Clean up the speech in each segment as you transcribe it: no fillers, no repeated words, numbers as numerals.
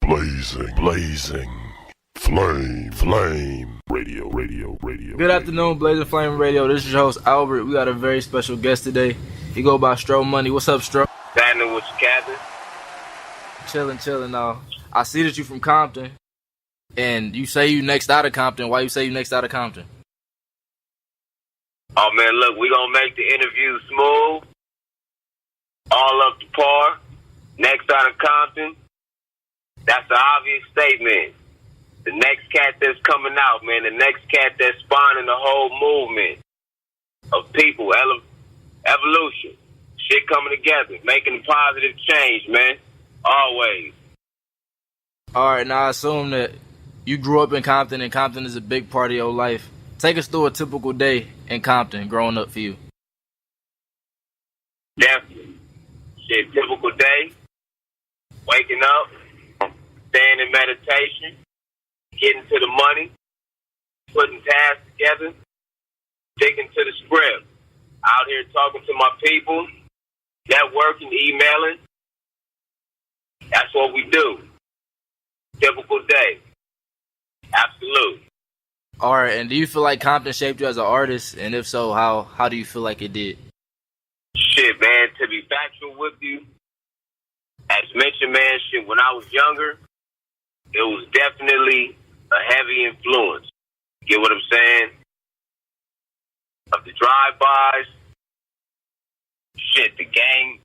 Blazing, flame, radio. Good afternoon, Blazing Flame Radio. This is your host, Albert. We got a very special guest today. He go by Stro Money. What's up, Stro? Standing with your captain. Chilling now. I see that you from Compton, and you say you next out of Compton. Why you say you next out of Compton? Oh, man, look, we going to make the interview smooth, all up to par, next out of Compton. That's the obvious statement. The next cat that's coming out, man, the next cat that's spawning the whole movement of people, evolution, shit coming together, making a positive change, man, always. All right, now I assume that you grew up in Compton, and Compton is a big part of your life. Take us through a typical day in Compton growing up for you. Definitely. Shit, typical day, waking up, staying in meditation, getting to the money, putting tasks together, sticking to the script, out here talking to my people, networking, emailing. That's what we do. Typical day. Absolute. All right, and do you feel like Compton shaped you as an artist? And if so, how do you feel like it did? Shit, man, to be factual with you, as mentioned, man, shit, when I was younger, it was definitely a heavy influence. Get what I'm saying? Of the drive-bys, shit, the gang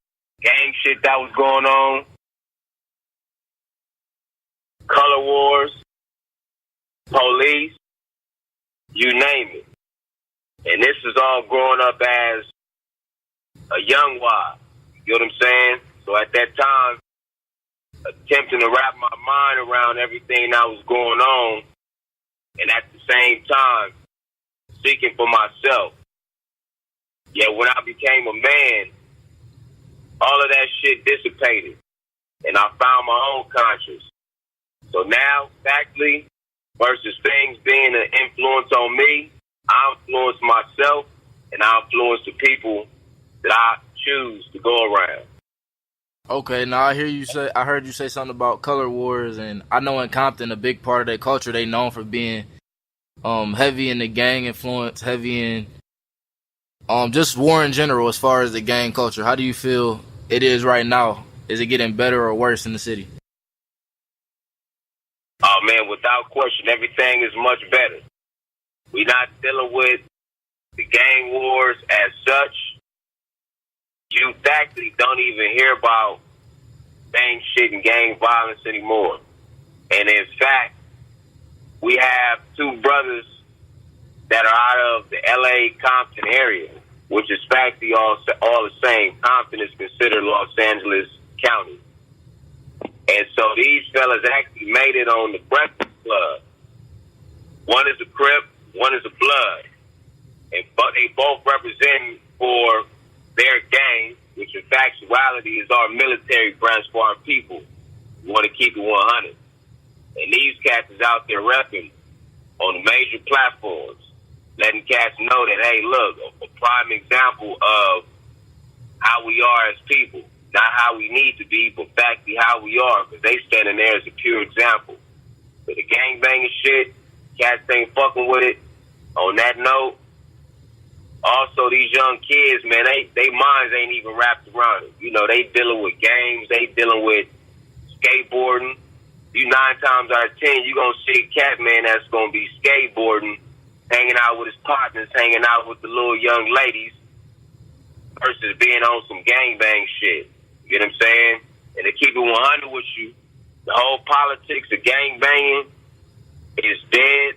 shit that was going on, color wars, police, you name it. And this is all growing up as a young wad. You know what I'm saying? So at that time, attempting to wrap my mind around everything that was going on, and at the same time, seeking for myself. Yet when I became a man, all of that shit dissipated, and I found my own conscience. So now, factually, versus things being an influence on me, I influence myself, and I influence the people that I choose to go around. Okay, now I heard you say something about color wars, and I know in Compton, a big part of their culture, they known for being heavy in the gang influence, heavy in just war in general as far as the gang culture. How do you feel it is right now? Is it getting better or worse in the city? Oh, man, without question, everything is much better. We're not dealing with the gang wars as such. You actually don't even hear about gang shit and gang violence anymore. And in fact, we have two brothers that are out of the L.A. Compton area, which is factually all the same. Compton is considered Los Angeles County. And so these fellas actually made it on the Breakfast Club. One is a Crip, one is a Blood. And but they both represent for their gang, which in factuality is our military branch for our people. We want to keep it 100. And these cats is out there repping on the major platforms, letting cats know that, hey, look, a prime example of how we are as people. Not how we need to be, but factually how we are, because they standing there as a pure example. But the gangbanging shit, cats ain't fucking with it. On that note, also these young kids, man, they minds ain't even wrapped around it. You know, they dealing with games, they dealing with skateboarding. You 9 times out of 10, you gonna see a cat, man, that's gonna be skateboarding, hanging out with his partners, hanging out with the little young ladies, versus being on some gangbang shit. You get what I'm saying? And to keep it 100 with you, the whole politics of gangbanging is dead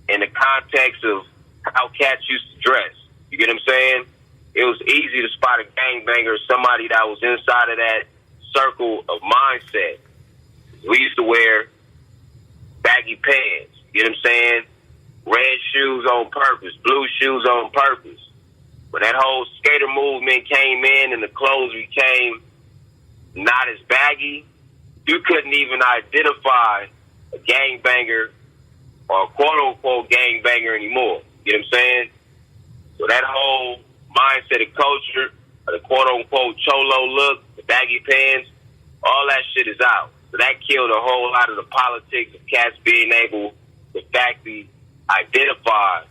in the context of how cats used to dress. You get what I'm saying? It was easy to spot a gangbanger, somebody that was inside of that circle of mindset. We used to wear baggy pants, you get what I'm saying? Red shoes on purpose, blue shoes on purpose. When that whole skater movement came in and the clothes became not as baggy, you couldn't even identify a gangbanger or a quote-unquote gangbanger anymore. You know what I'm saying? So that whole mindset of culture, the quote-unquote cholo look, the baggy pants, all that shit is out. So that killed a whole lot of the politics of cats being able to factually identify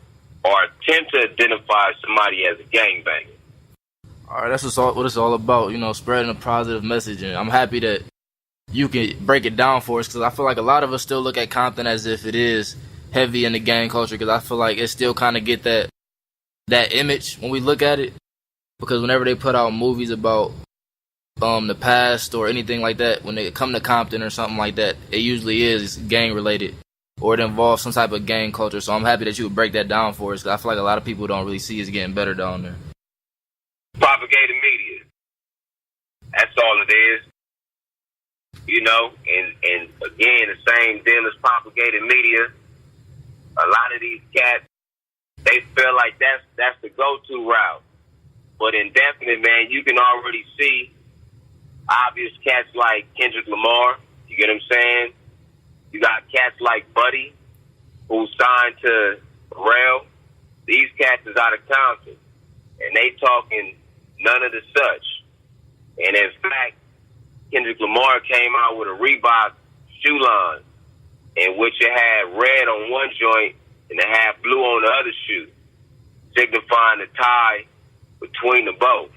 or attempt to identify somebody as a gangbanger. All right, that's what it's all about, spreading a positive message. And I'm happy that you can break it down for us, because I feel like a lot of us still look at Compton as if it is heavy in the gang culture, because I feel like it still kind of get that image when we look at it, because whenever they put out movies about the past or anything like that, when they come to Compton or something like that, it usually is gang related or it involves some type of gang culture. So I'm happy that you would break that down for us, because I feel like a lot of people don't really see it's getting better down there. Propagated media. That's all it is. And again, the same deal as propagated media. A lot of these cats, they feel like that's the go-to route. But in definite, man, you can already see obvious cats like Kendrick Lamar. You get what I'm saying? You got cats like Buddy, who signed to Pharrell. These cats is out of Compton, and they talking none of the such. And in fact, Kendrick Lamar came out with a Reebok shoe line, in which it had red on one joint and it had blue on the other shoe, signifying the tie between the both.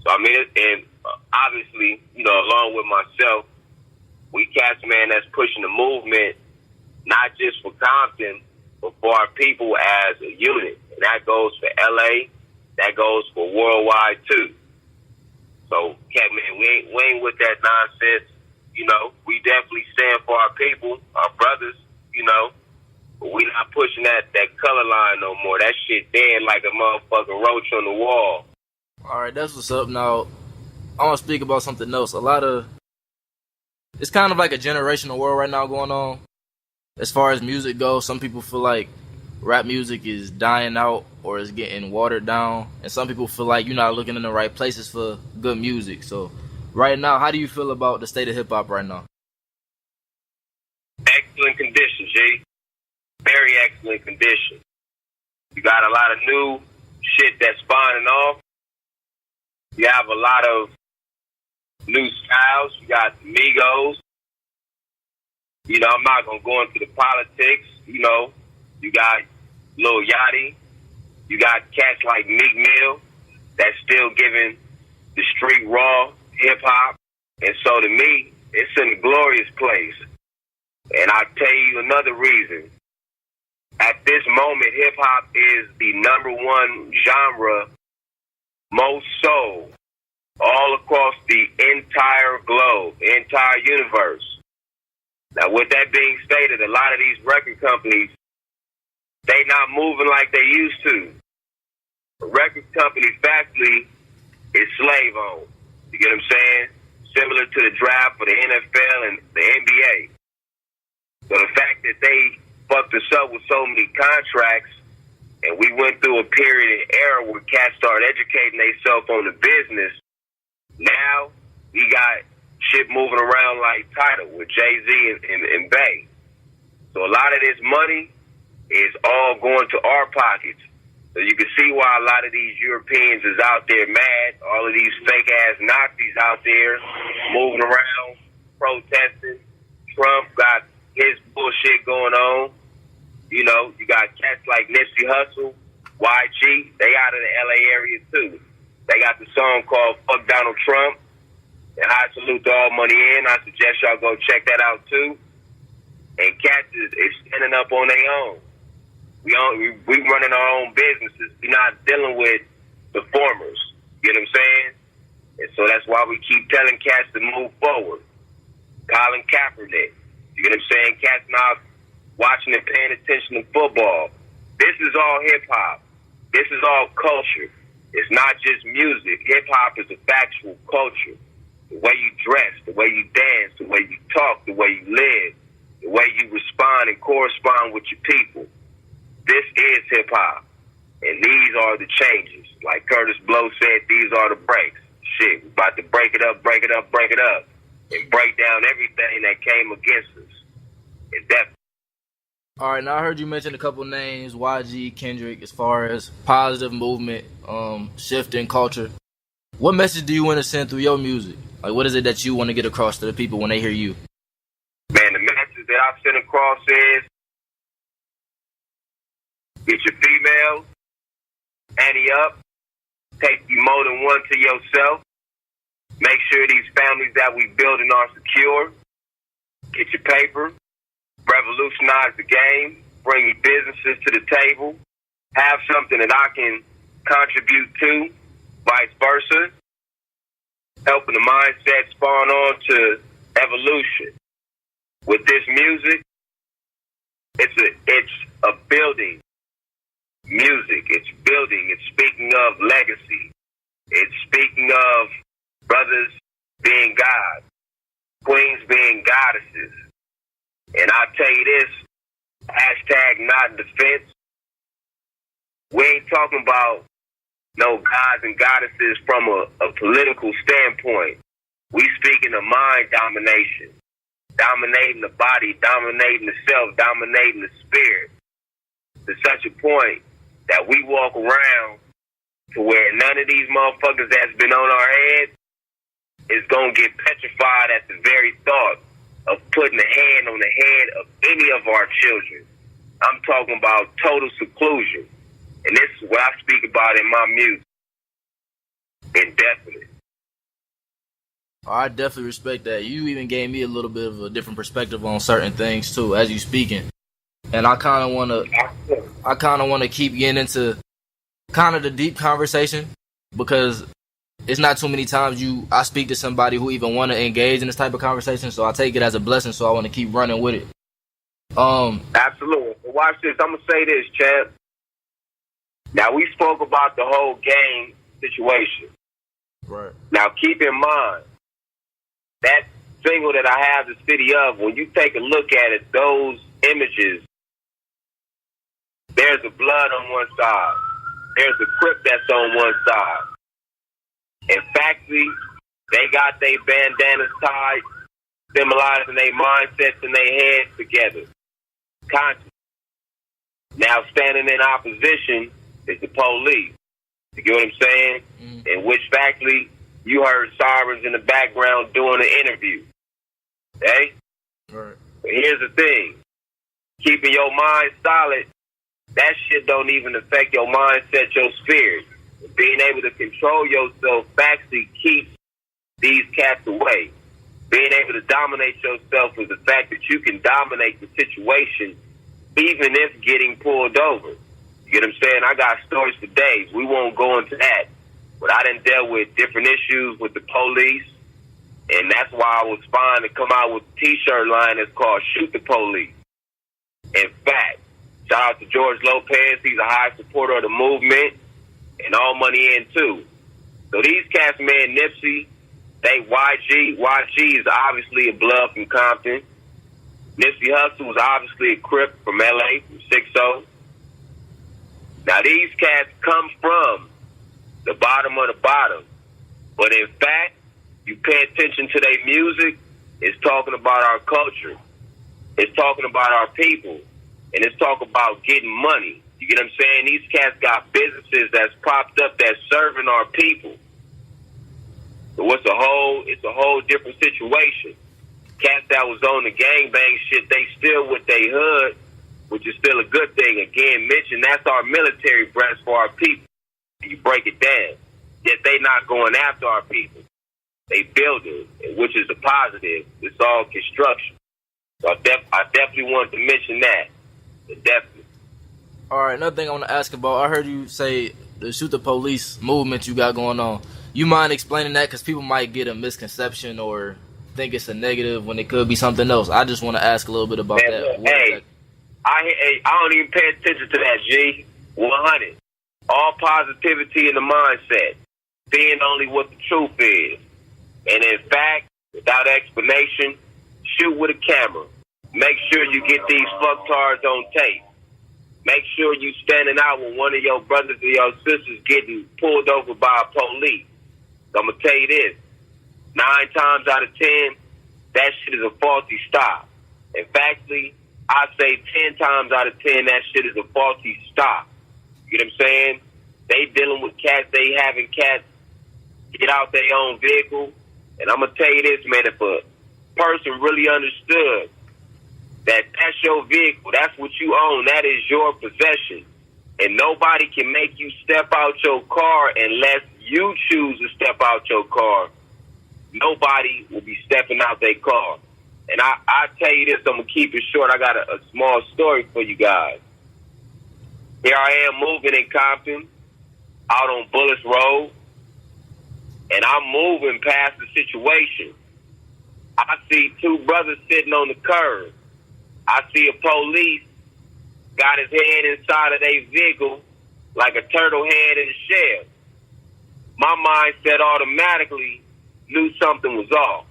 So, I mean, and obviously, along with myself, we cats, man, that's pushing the movement, not just for Compton, but for our people as a unit. And that goes for L.A., that goes for worldwide, too. So, cat, man, we ain't with that nonsense. We definitely stand for our people, our brothers, but we not pushing that color line no more. That shit dead like a motherfucking roach on the wall. All right, that's what's up. Now, I want to speak about something else. It's kind of like a generational world right now going on. As far as music goes, some people feel like rap music is dying out or is getting watered down. And some people feel like you're not looking in the right places for good music. So, right now, how do you feel about the state of hip-hop right now? Excellent condition, G. Very excellent condition. You got a lot of new shit that's spawning off. You have a lot of new styles. You got Migos. I'm not going to go into the politics. You got Lil Yachty. You got cats like Meek Mill that's still giving the street raw hip-hop. And so to me, it's in a glorious place. And I'll tell you another reason. At this moment, hip-hop is the number one genre most sold all across the entire globe, the entire universe. Now, with that being stated, a lot of these record companies, they not moving like they used to. A record company factory is slave-owned. You get what I'm saying? Similar to the draft for the NFL and the NBA. So the fact that they fucked us up with so many contracts, and we went through a period and era where cats started educating themselves on the business, now we got shit moving around like Tidal with Jay-Z and Bay. So a lot of this money is all going to our pockets. So you can see why a lot of these Europeans is out there mad. All of these fake-ass Nazis out there moving around, protesting. Trump got his bullshit going on. You got cats like Nipsey Hussle, YG. They out of the L.A. area, too. They got the song called Fuck Donald Trump. And I salute to All Money In. I suggest y'all go check that out, too. And cats is standing up on their own. We running our own businesses. We're not dealing with the formers. You know what I'm saying? And so that's why we keep telling cats to move forward. Colin Kaepernick. You get what I'm saying? Cats not watching and paying attention to football. This is all hip-hop. This is all culture. It's not just music. Hip-hop is a factual culture. The way you dress, the way you dance, the way you talk, the way you live, the way you respond and correspond with your people. This is hip-hop. And these are the changes. Like Curtis Blow said, these are the breaks. Shit, we're about to break it up, break it up, break it up. And break down everything that came against us. And that. All right, now I heard you mention a couple names, YG, Kendrick, as far as positive movement, shift in culture. What message do you want to send through your music? Like, what is it that you want to get across to the people when they hear you? Man, the message that I send across is get your females, ante up, take you more than one to yourself. Make sure these families that we building are secure. Get your paper, revolutionize the game, bring your businesses to the table, have something that I can contribute to, vice versa. Helping the mindset spawn on to evolution. With this music, it's a building music. It's building. It's speaking of legacy. It's speaking of brothers being God, queens being goddesses. And I'll tell you this, hashtag not in defense. We ain't talking about no gods and goddesses from a political standpoint. We speaking of mind domination, dominating the body, dominating the self, dominating the spirit, to such a point that we walk around to where none of these motherfuckers that's been on our head is going to get petrified at the very thought of putting a hand on the head of any of our children. I'm talking about total seclusion. And this is what I speak about in my music. Indefinite. I definitely respect that. You even gave me a little bit of a different perspective on certain things too, as you speaking. And I kind of want to keep getting into kind of the deep conversation, because it's not too many times I speak to somebody who even want to engage in this type of conversation. So I take it as a blessing. So I want to keep running with it. Absolutely. But watch this. I'm gonna say this, champ. Now, we spoke about the whole gang situation. Right. Now, keep in mind, that single that I have the city of, when you take a look at it, those images, there's a blood on one side. There's a Crip that's on one side. In factory, they got their bandanas tied, symbolizing their mindsets and their heads together. Conscious. Now, standing in opposition is the police. You get what I'm saying? Mm-hmm. In which factory you heard sirens in the background doing an interview. Okay? Right. But here's the thing. Keeping your mind solid, that shit don't even affect your mindset, your spirit. Being able to control yourself actually keeps these cats away. Being able to dominate yourself is the fact that you can dominate the situation even if getting pulled over. You get what I'm saying? I got stories for days. We won't go into that. But I done dealt with different issues with the police, and that's why I was fine to come out with a T-shirt line that's called Shoot the Police. In fact, shout out to George Lopez. He's a high supporter of the movement, and All Money in, too. So these cats, man, Nipsey, they YG. YG is obviously a blood from Compton. Nipsey Hussle was obviously a Crip from L.A., from 6-0. Now, these cats come from the bottom of the bottom. But in fact, you pay attention to their music, it's talking about our culture. It's talking about our people. And it's talking about getting money. You get what I'm saying? These cats got businesses that's popped up that's serving our people. So it's a whole different situation. Cats that was on the gangbang shit, they still with their hood, which is still a good thing. Again, mention that's our military branch for our people. You break it down. Yet they not going after our people. They build it, which is a positive. It's all construction. So I definitely wanted to mention that. Definitely. All right, another thing I want to ask about, I heard you say the Shoot the Police movement you got going on. You mind explaining that? Because people might get a misconception or think it's a negative when it could be something else. I just want to ask a little bit about that. Hey, I don't even pay attention to that, G. 100. All positivity in the mindset. Seeing only what the truth is. And in fact, without explanation, shoot with a camera. Make sure you get these fucktards on tape. Make sure you standing out when one of your brothers or your sisters getting pulled over by a police. So I'm going to tell you this. 9 times out of 10, that shit is a faulty stop. In fact, I say 10 times out of 10, that shit is a faulty stop. You know what I'm saying? They dealing with cats, they having cats get out their own vehicle And I'm going to tell you this, man, if a person really understood that that's your vehicle, that's what you own, that is your possession, and nobody can make you step out your car unless you choose to step out your car, nobody will be stepping out their car. And I tell you this, I'm going to keep it short. I got a small story for you guys. Here I am moving in Compton, out on Bullis Road, and I'm moving past the situation. I see two brothers sitting on the curb. I see a police got his hand inside of their vehicle like a turtle head in a shell. My mindset automatically knew something was off.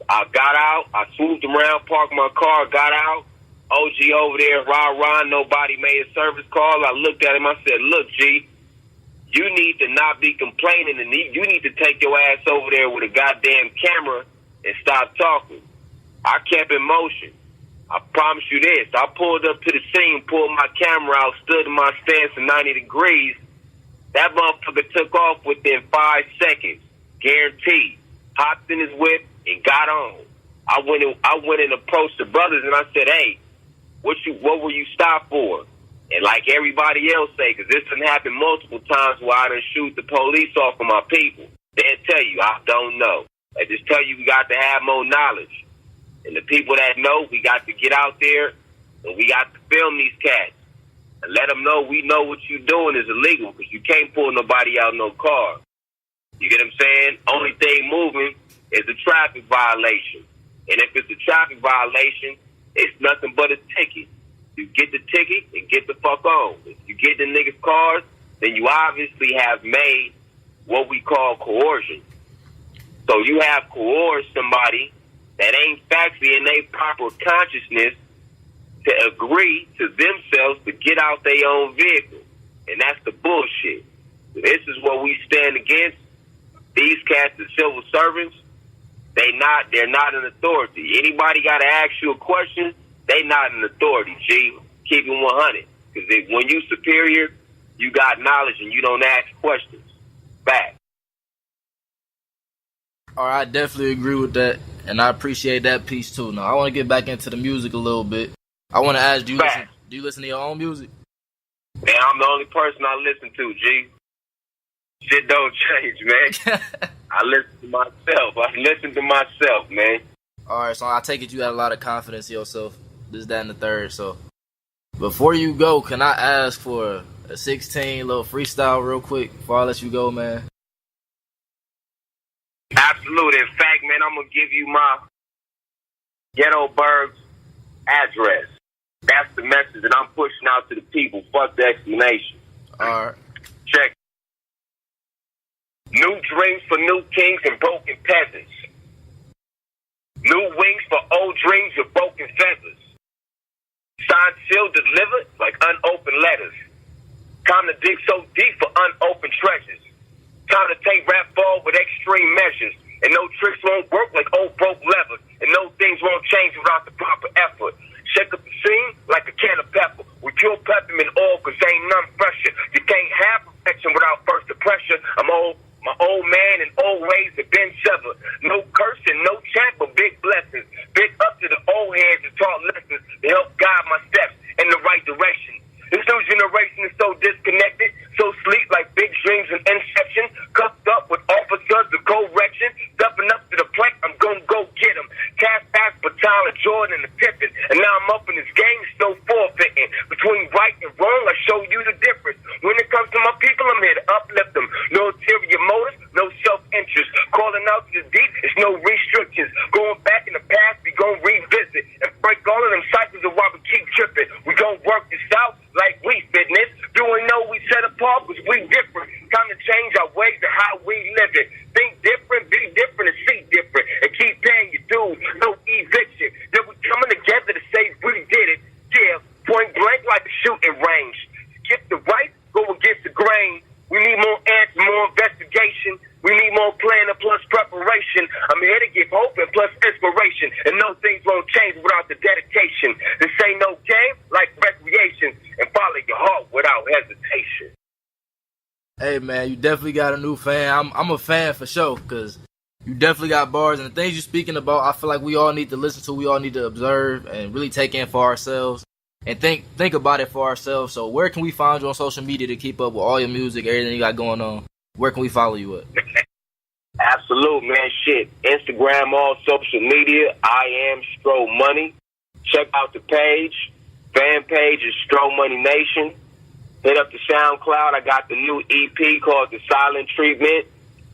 I got out, I swooped around, parked my car, got out. OG over there, rah-rah, nobody made a service call. I looked at him, I said, look, G, you need to not be complaining, and you need to take your ass over there with a goddamn camera and stop talking. I kept in motion. I promise you this. I pulled up to the scene, pulled my camera out, stood in my stance at 90 degrees. That motherfucker took off within 5 seconds, guaranteed. Hopped in his whip and got on. I went and approached the brothers and I said, hey, what were you stopped for? And like everybody else say, because this done happened multiple times where I done shoot the police off of my people. They'll tell you, I don't know. They just tell you we got to have more knowledge. And the people that know, we got to get out there and we got to film these cats and let them know we know what you're doing is illegal, because you can't pull nobody out no car. You get what I'm saying? Only thing moving is a traffic violation. And if it's a traffic violation, it's nothing but a ticket. You get the ticket and get the fuck on. If you get the niggas' cars, then you obviously have made what we call coercion. So you have coerced somebody that ain't factually in their proper consciousness to agree to themselves to get out their own vehicle. And that's the bullshit. This is what we stand against. These cats are civil servants. They're not an authority. Anybody got to ask you a question, they not an authority, G. Keep it 100. Because when you superior, you got knowledge and you don't ask questions. Back. All right, I definitely agree with that, and I appreciate that piece too. Now, I want to get back into the music a little bit. I want to ask, do you listen to your own music? Man, I'm the only person I listen to, G. Shit don't change, man. I listen to myself, man. All right, so I take it you got a lot of confidence in yourself. This, that, and the third. So before you go, can I ask for a 16 little freestyle real quick before I let you go, man? Absolutely. In fact, man, I'm going to give you my Ghetto Berg's address. That's the message that I'm pushing out to the people. Fuck the explanation. All right. Check. New dreams for new kings and broken peasants. New wings for old dreams of broken feathers. Signed, sealed, delivered like unopened letters. Time to dig so deep for unopened treasures. Time to take rap forward with extreme measures. And no tricks won't work like old broke levers. And no things won't change without the proper effort. Shake up the scene like a can of pepper. We pure peppermint oil, cause ain't none fresher. You can't have perfection without first the pressure. My old man and old ways have been severed. No curse and no chant, but big blessings. Big up to the old heads that taught lessons to help guide my steps in the right direction. This new generation is so disconnected, so sleep like big dreams and inception. Cuffed up with officers of correction. Stepping up to the plate, I'm gonna go get them. Cast past baton of Jordan and the Pippin. And now I'm up in this game, it's no forfeiting. Between right and wrong, I show you the difference. When it comes to my people, I'm here to uplift them. No ulterior motives, no self-interest. Calling out to the deep, it's no restrictions. Going back in the past, we gon' revisit. And break all of them cycles of why we keep tripping. We gon' work this out like we fitness. Do we know we set apart because we different? Time to change our ways to how we live it. Think different, be different, and see different. And keep paying your dues, no eviction. Then we coming together to say we did it. Yeah, point blank like the shooting range. Skip the right, go against the grain. We need more answers, more investigation. We need more planning plus preparation. I'm here to give hope and plus inspiration. And no things won't change without the dedication. This ain't no game like recreation. And follow your heart without hesitation. Hey, man, you definitely got a new fan. I'm a fan for sure, because you definitely got bars, and the things you're speaking about, I feel like we all need to listen to, we all need to observe and really take in for ourselves and think about it for ourselves. So where can we find you on social media to keep up with all your music, everything you got going on? Where can we follow you at? Absolute, man. Shit. Instagram, all social media. I am Stro Money. Check out the page. Fan page is Stro Money Nation. Hit up the SoundCloud. I got the new EP called The Silent Treatment.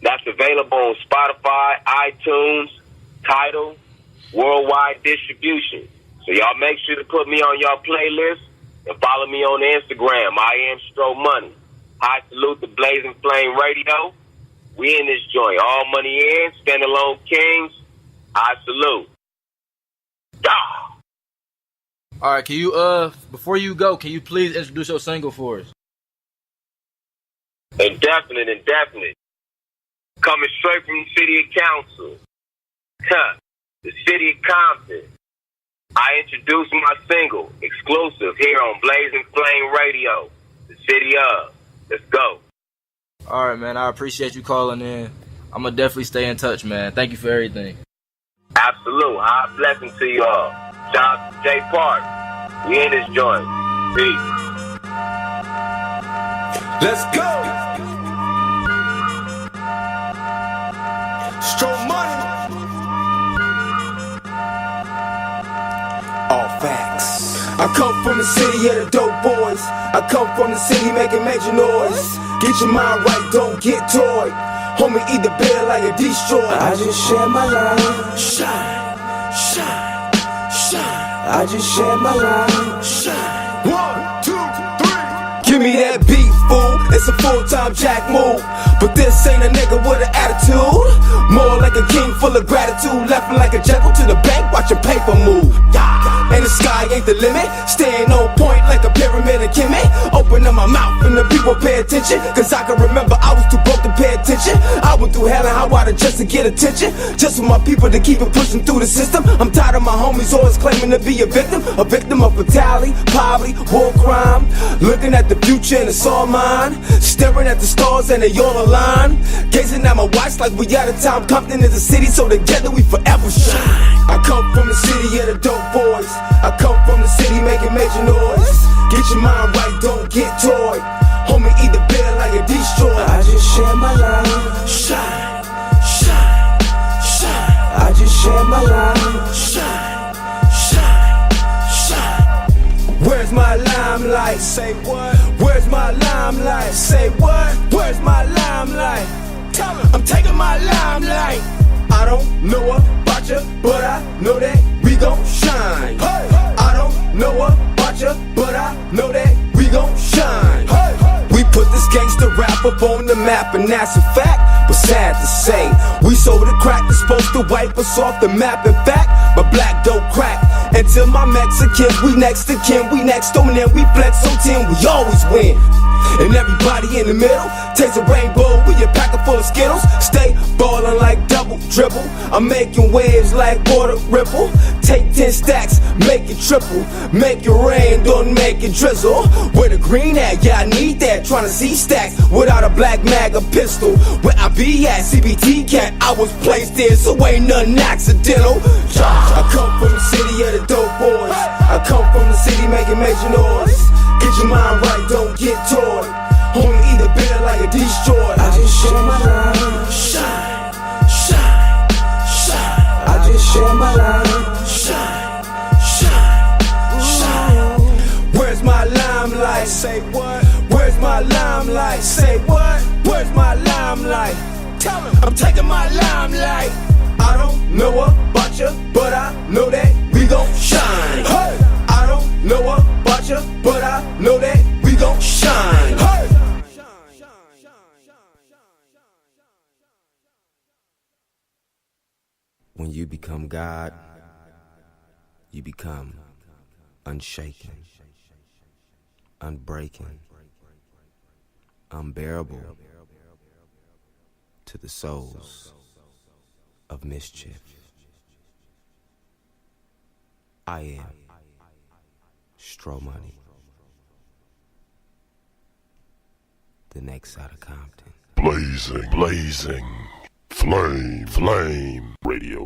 That's available on Spotify, iTunes, Tidal, worldwide distribution. So y'all make sure to put me on y'all playlist and follow me on Instagram. I am Stro Money. I salute the Blazing Flame Radio. We in this joint. All money in, standalone kings. I salute. Ah. All right, can you before you go, can you please introduce your single for us? Indefinite. Coming straight from the city of Council. The city of Compton. I introduce my single, exclusive, here on Blazing Flame Radio. The city of. Let's go. All right, man. I appreciate you calling in. I'm going to definitely stay in touch, man. Thank you for everything. Absolute. High blessing to you all. Shout out to Jay Park. We in this joint. Peace. Let's go. Stro Money. All facts. I come from the city of the dope boys. I come from the city making major noise. Get your mind right, don't get toyed. Homie, eat the bed like a destroy. I just share my life. Shine. I just share my life. Shine. 1, 2, 3. Give me that beat, fool. It's a full-time jack move. But this ain't a nigga with an attitude. More like a king full of gratitude. Laughing like a jackal to the bank, watching paper move. And the sky ain't the limit. Staying on point like a pyramid of Kimmy. Open up my mouth and the people pay attention. Cause I can remember I was too broke to pay attention. I went through hell and high water just to get attention. Just for my people to keep it pushing through the system. I'm tired of my homies always claiming to be a victim of brutality, poverty, war crime. Looking at the future and it's all mine. Staring at the stars and they all align. Gazing at my watch like we out of time. Compton is a city, so together we forever shine. I come from the city of the dope boys. I come from the city making major noise. Get your mind right, don't get toyed. Homie, eat the bed like a destroy. I just share my life. Shine. I just share my life. Shine. Where's my limelight? Say what? Where's my limelight? Say what? Where's my limelight? Tell me. I'm taking my limelight. I don't know about you, but I know that we gon' shine. Hey. I don't know about you, but I know that we gon' shine. Hey. We put this gangster rap up on the map, and that's a fact. But sad to say, we sold the crack that's supposed to wipe us off the map. In fact, but black don't crack. Until my Mexicans, we next to kin, we next on them, we flex on 10, we always win. And everybody in the middle, taste a rainbow with your packet full of Skittles. Stay ballin' like double dribble. I'm making waves like water ripple. Take 10 stacks, make it triple. Make it rain, don't make it drizzle. Where the green at? Yeah, I need that. Tryna see stacks without a black mag or pistol. Where I be at? CBT cat, I was placed there, so ain't nothing accidental. I come from the city of the dope boys. I come from the city making major noise. Get your mind right, don't get toyed. Homie, eat the bed like a destroy. I just share my life. Shine. I just share my life. Shine. Where's my limelight? Say what? Where's my limelight? Say what? Where's my limelight? Tell me. I'm taking my limelight. I don't know about you, but I know that we gon' shine. Hey. I don't know about you, but I know that we gon' shine. Hey. When you become God, you become unshaken, unbreaking, unbearable to the souls of mischief. I am Stro Money, the next out of Compton. Blazing Flame. Radio.